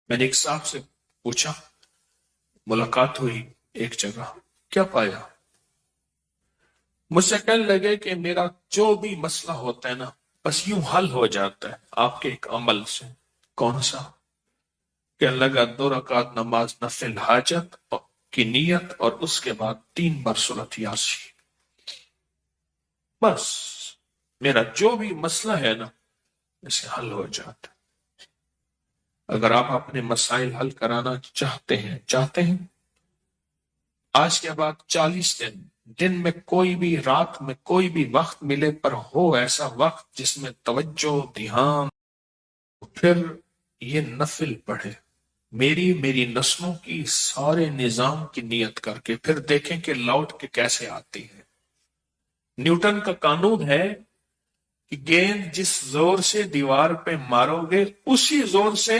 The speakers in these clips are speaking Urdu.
میں نے ایک صاحب سے پوچھا، ملاقات ہوئی ایک جگہ، کیا پایا؟ مجھ سے کہنے لگے کہ میرا جو بھی مسئلہ ہوتا ہے نا بس یوں حل ہو جاتا ہے آپ کے ایک عمل سے۔ کون سا؟ کہ لگا 2 رکعت نماز نفل حاجت کی نیت اور اس کے بعد 3 بار سورۃ یاسین، بس میرا جو بھی مسئلہ ہے نا اسے حل ہو جاتا ہے۔ اگر آپ اپنے مسائل حل کرانا چاہتے ہیں آج کے بعد 40 دن میں کوئی بھی رات میں کوئی بھی وقت ملے پر ہو ایسا وقت جس میں توجہ دھیان، پھر یہ نفل پڑھے میری نسلوں کی سارے نظام کی نیت کر کے، پھر دیکھیں کہ لوٹ کے کیسے آتی ہے۔ نیوٹن کا قانون ہے کہ گیند جس زور سے دیوار پہ مارو گے اسی زور سے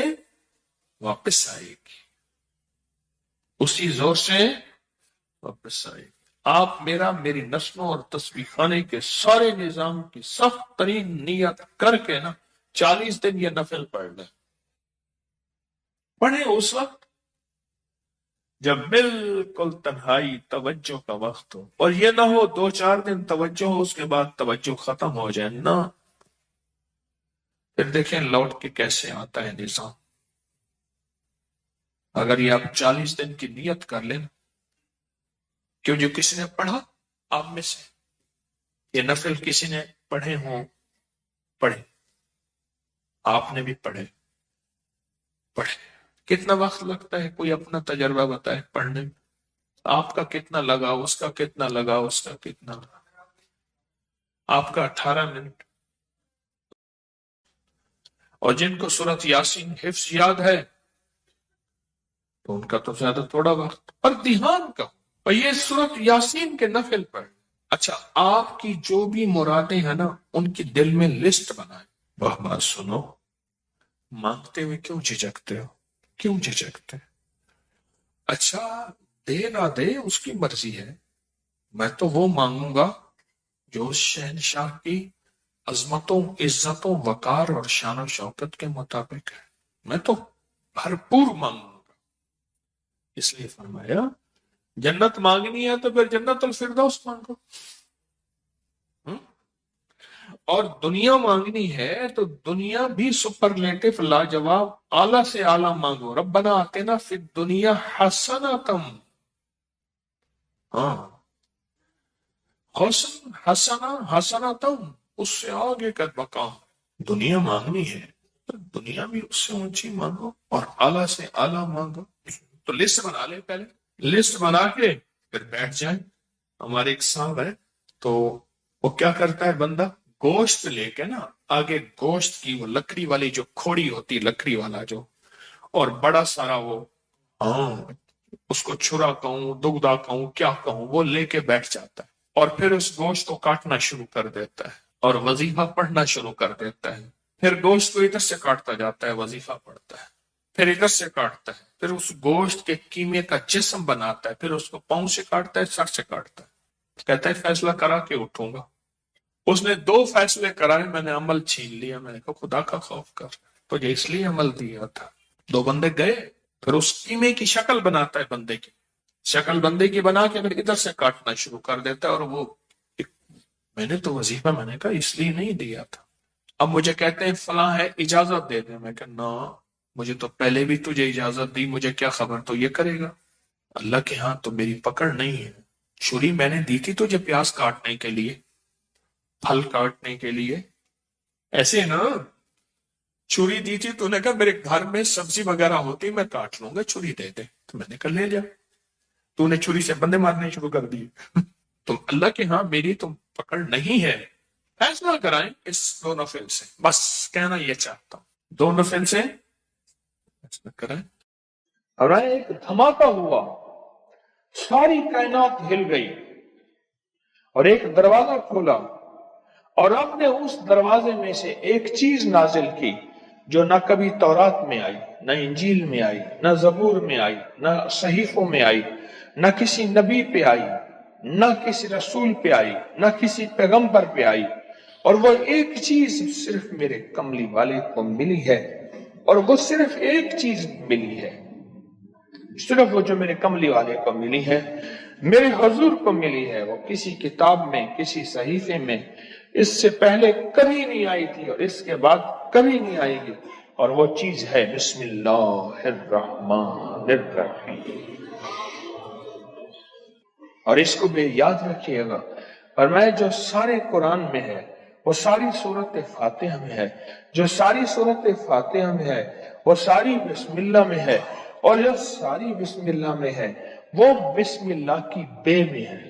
واپس آئے گی، اسی زور سے واپس آئے گی۔ آپ میری نسلوں اور تسبیح خانے کے سارے نظام کی سخت ترین نیت کر کے نا 40 دن یہ نفل پڑھ لیں، پڑھیں اس وقت جب بالکل تنہائی توجہ کا وقت ہو، اور یہ نہ ہو 2-4 دن توجہ ہو اس کے بعد توجہ ختم ہو جائے نا، پھر دیکھیں لوٹ کے کیسے آتا ہے نظام۔ اگر یہ آپ 40 دن کی نیت کر لیں، کیوں جو کسی نے پڑھا آپ میں سے یہ نفل کسی نے پڑھے ہوں، پڑھے، آپ نے بھی پڑھے، کتنا وقت لگتا ہے؟ کوئی اپنا تجربہ بتائے پڑھنے میں، آپ کا کتنا لگا، اس کا کتنا لگا، اس کا کتنا لگا؟ آپ کا 18 منٹ، اور جن کو سورۃ یاسین حفظ یاد ہے تو ان کا تو زیادہ تھوڑا وقت، پر دھیان کا، اور یہ سورۃ یاسین کے نفل پر۔ اچھا، آپ کی جو بھی مرادیں ہیں نا ان کی دل میں لسٹ بنائیں۔ بات سنو، مانگتے ہوئے کیوں جھجکتے ہو؟ کیوں جھجکتے؟ اچھا، دے نہ دے اس کی مرضی ہے، میں تو وہ مانگوں گا جو اس شہنشاہ کی عظمتوں، عزتوں، وقار اور شان و شوکت کے مطابق ہے، میں تو بھرپور مانگوں گا۔ اس لیے فرمایا جنت مانگنی ہے تو پھر جنت الفردوس مانگو، اور دنیا مانگنی ہے تو دنیا بھی سپرلیٹو لاجواب اعلیٰ سے اعلیٰ مانگو۔ ربنا آتنا فی الدنیا حسنۃ، ہاں، حسنۃ اس سے آگے کا مقام۔ دنیا مانگنی ہے تو دنیا بھی اس سے اونچی مانگو اور اعلیٰ سے اعلیٰ مانگو۔ تو لسٹ بنا لے، پہلے لسٹ بنا کے پھر بیٹھ جائیں۔ ہمارے ایک صاحب ہے تو وہ کیا کرتا ہے بندہ، گوشت لے کے نا آگے گوشت کی وہ لکڑی والی جو کھوڑی ہوتی، لکڑی والا جو، اور بڑا سارا وہ، ہاں اس کو چھرا کہوں، دگدا کہوں، کیا کہوں، وہ لے کے بیٹھ جاتا ہے اور پھر اس گوشت کو کاٹنا شروع کر دیتا ہے اور وظیفہ پڑھنا شروع کر دیتا ہے۔ پھر گوشت کو ادھر سے کاٹتا جاتا ہے، وظیفہ پڑھتا ہے، پھر ادھر سے کاٹتا ہے، پھر اس گوشت کے کیمے کا جسم بناتا ہے، پھر اس کو پاؤں سے کاٹتا ہے، سر سے کاٹتا ہے، کہتا ہے فیصلہ کرا کے اٹھوں گا۔ اس نے 2 فیصلے کرائے، میں نے عمل چھین لیا۔ میں نے کہا خدا کا خوف کر، تجھے اس لیے عمل دیا تھا۔ 2 بندے گئے، پھر اس کیمے کی شکل بناتا ہے، بندے کی شکل بندے کی بنا کے پھر ادھر سے کاٹنا شروع کر دیتا ہے، اور وہ میں نے تو وظیفہ میں نے کہا اس لیے نہیں دیا تھا۔ اب مجھے کہتے ہیں فلاں ہے، اجازت دے دیں۔ میں کہا نا، مجھے تو پہلے بھی تجھے اجازت دی، مجھے کیا خبر تو یہ کرے گا؟ اللہ کے ہاں تو میری پکڑ نہیں ہے۔ چھری میں نے دی تھی تجھے پیاز کاٹنے کے لیے، پھل کاٹنے کے لیے، ایسے نا چھری دی تھی، تو نے کہا میرے گھر میں سبزی وغیرہ ہوتی میں کاٹ لوں گا، چھری دے دے، تو میں نے کہا لے جا، تو نے چھری سے بندے مارنے شروع کر دیے۔ تم اللہ کے ہاں میری تم پکڑ نہیں ہے۔ فیصلہ کرائیں اس 2 نفل سے، بس کہنا یہ چاہتا ہوں 2 نفل سے فیصلہ کرائیں۔ اور ایک دھماکہ ہوا، ساری کائنات ہل گئی، اور ایک دروازہ کھولا، اور ہم نے اس دروازے میں سے ایک چیز نازل کی جو نہ کبھی تورات میں آئی، نہ انجیل میں آئی، نہ زبور میں آئی، نہ صحیفوں میں آئی، نہ کسی نبی پہ آئی، نہ کسی رسول پہ آئی، نہ کسی پیغمبر پہ آئی، اور وہ ایک چیز صرف میرے کملی والے کو ملی ہے، اور وہ صرف ایک چیز ملی ہے، صرف وہ جو میرے کملی والے کو ملی ہے، میرے حضور کو ملی ہے، وہ کسی کتاب میں، کسی صحیفے میں اس سے پہلے کبھی نہیں آئی تھی اور اس کے بعد کبھی نہیں آئے گی، اور وہ چیز ہے بسم اللہ الرحمن الرحیم۔ اور اس کو بھی یاد رکھیے گا، اور میں جو سارے قرآن میں ہے وہ ساری سورت فاتحہ میں ہے، جو ساری سورت فاتحہ میں ہے وہ ساری بسم اللہ میں ہے، اور جو ساری بسم اللہ میں ہے وہ بسم اللہ کی بے میں ہے،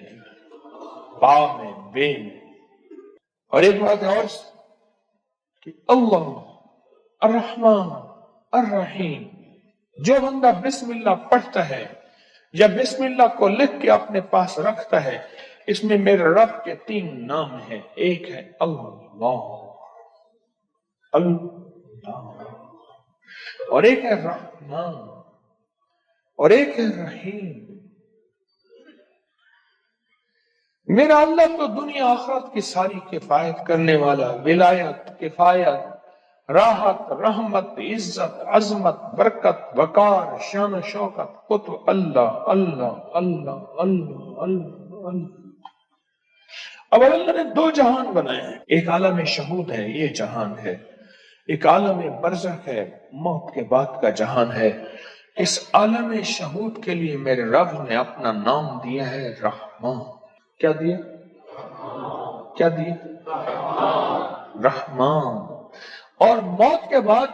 با میں، بے میں۔ اور ایک بات اور کہ اللہ الرحمن الرحیم، جو بندہ بسم اللہ پڑھتا ہے یا بسم اللہ کو لکھ کے اپنے پاس رکھتا ہے، اس میں میرے رب کے 3 نام ہیں، ایک ہے اللہ، اللہ، اور ایک ہے رحمان، اور ایک ہے رحیم۔ میرا اللہ تو دنیا آخرت کی ساری کفایت کرنے والا، ولایت، کفایت، راحت، رحمت، عزت، عظمت، برکت، وقار، شان و شوکت، قطب، اللہ اللہ اللہ اللہ اللہ اللہ۔ اب اللہ نے 2 جہان بنائے ہیں، ایک عالم شہود ہے، یہ جہان ہے، ایک عالم برزخ ہے، موت کے بعد کا جہان ہے۔ اس عالم شہود کے لیے میرے رب نے اپنا نام دیا ہے رحمان۔ کیا دیا؟ کیا دیا؟ رحمان۔ اور موت کے بعد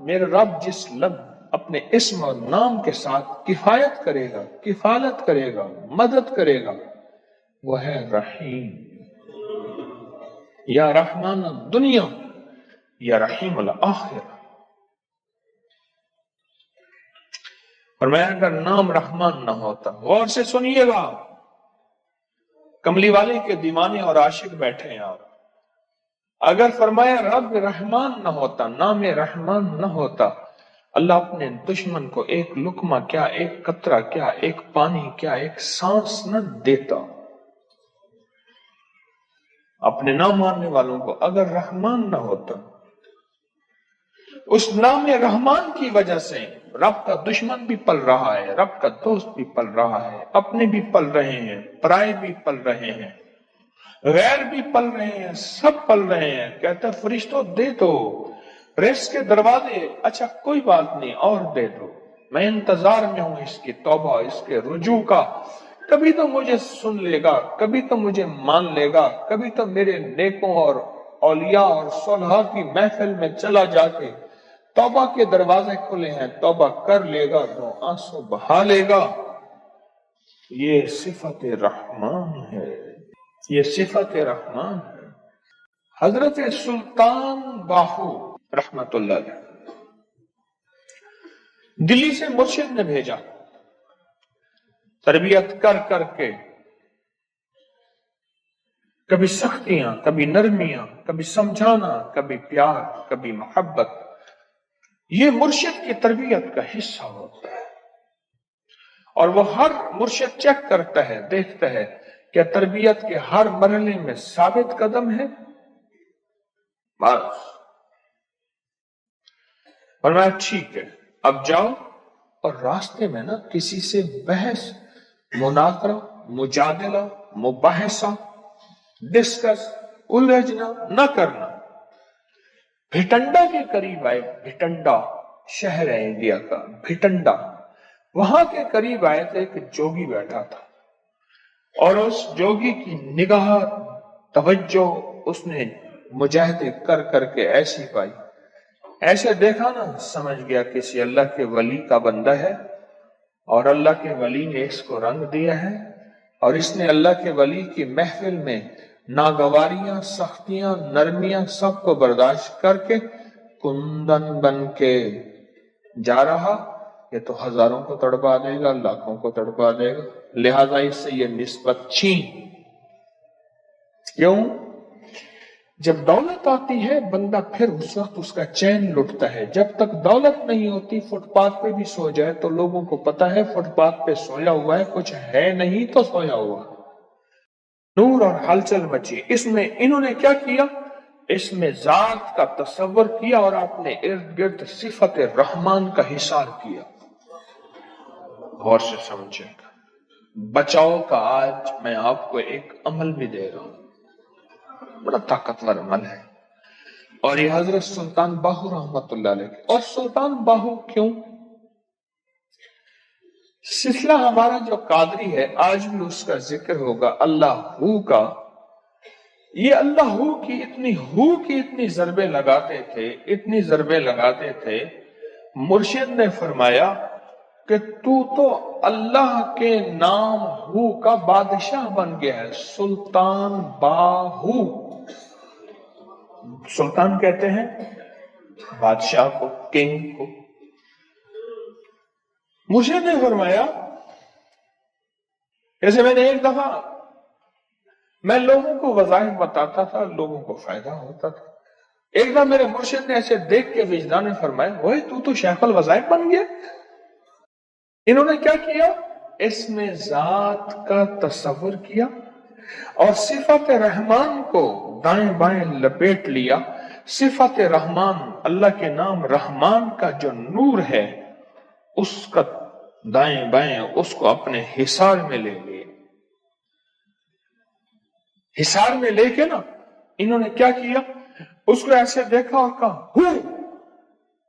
میرے رب جس لفظ اپنے اسم اور نام کے ساتھ کفایت کرے گا، کفالت کرے گا، مدد کرے گا، وہ ہے رحیم۔ یا رحمان الدنیا یا رحیم الآخرہ۔ اور میں اگر نام رحمان نہ ہوتا، غور سے سنیے گا، کملی والے کے دیوانے اور عاشق بیٹھے ہیں آپ، اگر فرمایا رب رحمان نہ ہوتا، نام رحمان نہ ہوتا، اللہ اپنے دشمن کو ایک لقمہ کیا، ایک قطرہ کیا، ایک پانی کیا، ایک سانس نہ دیتا۔ اپنے نہ ماننے والوں کو اگر رحمان نہ ہوتا، اس نام رحمان کی وجہ سے رب کا دشمن بھی پل رہا ہے، رب کا دوست بھی پل رہا ہے، اپنے بھی پل رہے ہیں، پرائے بھی پل رہے ہیں، غیر بھی پل رہے ہیں، سب پل رہے ہیں۔ کہتا ہے فرشتوں دے دو رزق کے دروازے، اچھا کوئی بات نہیں اور دے دو، میں انتظار میں ہوں اس کی توبہ، اس کے رجوع کا، کبھی تو مجھے سن لے گا، کبھی تو مجھے مان لے گا، کبھی تو میرے نیکوں اور اولیاء اور صلحاء کی محفل میں چلا جا کے توبہ کے دروازے کھلے ہیں، توبہ کر لے گا تو آنسو بہا لے گا۔ یہ صفت رحمان ہے، یہ صفت رحمان ہے۔ حضرت سلطان باہو رحمت اللہ علیہ دلی سے مرشد نے بھیجا، تربیت کر کر کے، کبھی سختیاں، کبھی نرمیاں، کبھی سمجھانا، کبھی پیار، کبھی محبت، یہ مرشد کی تربیت کا حصہ ہوتا ہے۔ اور وہ ہر مرشد چیک کرتا ہے، دیکھتا ہے کہ تربیت کے ہر مرحلے میں ثابت قدم ہے، بس فرمایا ٹھیک ہے اب جاؤ، اور راستے میں نا کسی سے بحث، مناظرہ، مجادلہ، مباحثہ، ڈسکس، الجھنا نہ کرنا۔ بھٹنڈا کے قریب آئے، بھٹنڈا شہر ہے انڈیا کا، بھٹنڈا، وہاں کے قریب آئے تو ایک جوگی بیٹھا تھا، اور اس جوگی کی نگاہ، توجہ اس نے مجاہدے کر کر کے ایسی پائی، ایسے دیکھا نا سمجھ گیا کسی اللہ کے ولی کا بندہ ہے، اور اللہ کے ولی نے اس کو رنگ دیا ہے، اور اس نے اللہ کے ولی کی محفل میں ناگواریاں، سختیاں، نرمیاں سب کو برداشت کر کے کندن بن کے جا رہا، یہ تو ہزاروں کو تڑپا دے گا، لاکھوں کو تڑپا دے گا، لہذا اس سے یہ نسبت چھین۔ کیوں؟ جب دولت آتی ہے بندہ پھر اس وقت اس کا چین لٹتا ہے، جب تک دولت نہیں ہوتی فٹ پاتھ پہ بھی سو جائے تو لوگوں کو پتا ہے فٹ پاتھ پہ سویا ہوا ہے، کچھ ہے نہیں تو سویا ہوا۔ نور اور ہلچل مچی، اس میں انہوں نے کیا کیا، اس میں ذات کا تصور کیا اور آپ نے ارد گرد صفت رحمان کا حصار کیا. غور سے سمجھے گا. بچاؤ کا آج میں آپ کو ایک عمل بھی دے رہا ہوں، بڑا طاقتور عمل ہے، اور یہ حضرت سلطان باہو رحمت اللہ علیہ. اور سلطان باہو کیوں؟ سلسلہ ہمارا جو قادری ہے آج بھی اس کا ذکر ہوگا، اللہ ہو کا. یہ اللہ ہو کی اتنی ضربیں لگاتے تھے، مرشد نے فرمایا کہ تو اللہ کے نام ہو کا بادشاہ بن گیا ہے. سلطان باہو، سلطان کہتے ہیں بادشاہ کو، کنگ کو. مرشد نے فرمایا، جیسے میں نے ایک دفعہ میں لوگوں کو وظائف بتاتا تھا، لوگوں کو فائدہ ہوتا تھا. ایک دفعہ میرے مرشد نے ایسے دیکھ کے وجدان میں فرمایا، اوئے تو شیخ الوظائف بن گیا. انہوں نے کیا کیا؟ اس میں ذات کا تصور کیا اور صفت رحمان کو دائیں بائیں لپیٹ لیا. صفت رحمان، اللہ کے نام رحمان کا جو نور ہے، اس کا دائیں بائیں اس کو اپنے حصار میں لے لیا. حصار میں لے کے نا انہوں نے کیا کیا؟ اس کو ایسے دیکھا اور کہا ہوں.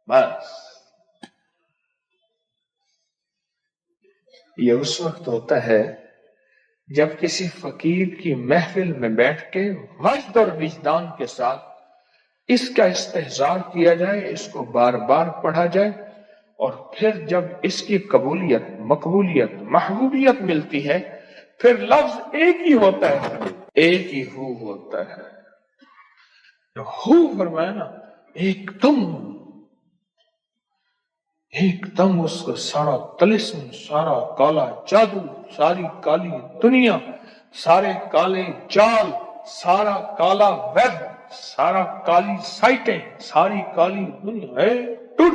بس یہ اس وقت ہوتا ہے جب کسی فقیر کی محفل میں بیٹھ کے وجد اور وجدان کے ساتھ اس کا استحضار کیا جائے، اس کو بار بار پڑھا جائے، اور پھر جب اس کی قبولیت، مقبولیت، محبوبیت ملتی ہے، پھر لفظ ایک ہی ہوتا ہے، ایک ہی ہو ہوتا ہے. جو ہو فرمایا نا، ایک دم اس کو سارا طلسم، سارا کالا جادو، ساری کالی دنیا، سارے کالے جال، سارا کالا ویب، سارا کالی سائٹیں، ساری کالی دنیا ٹوٹ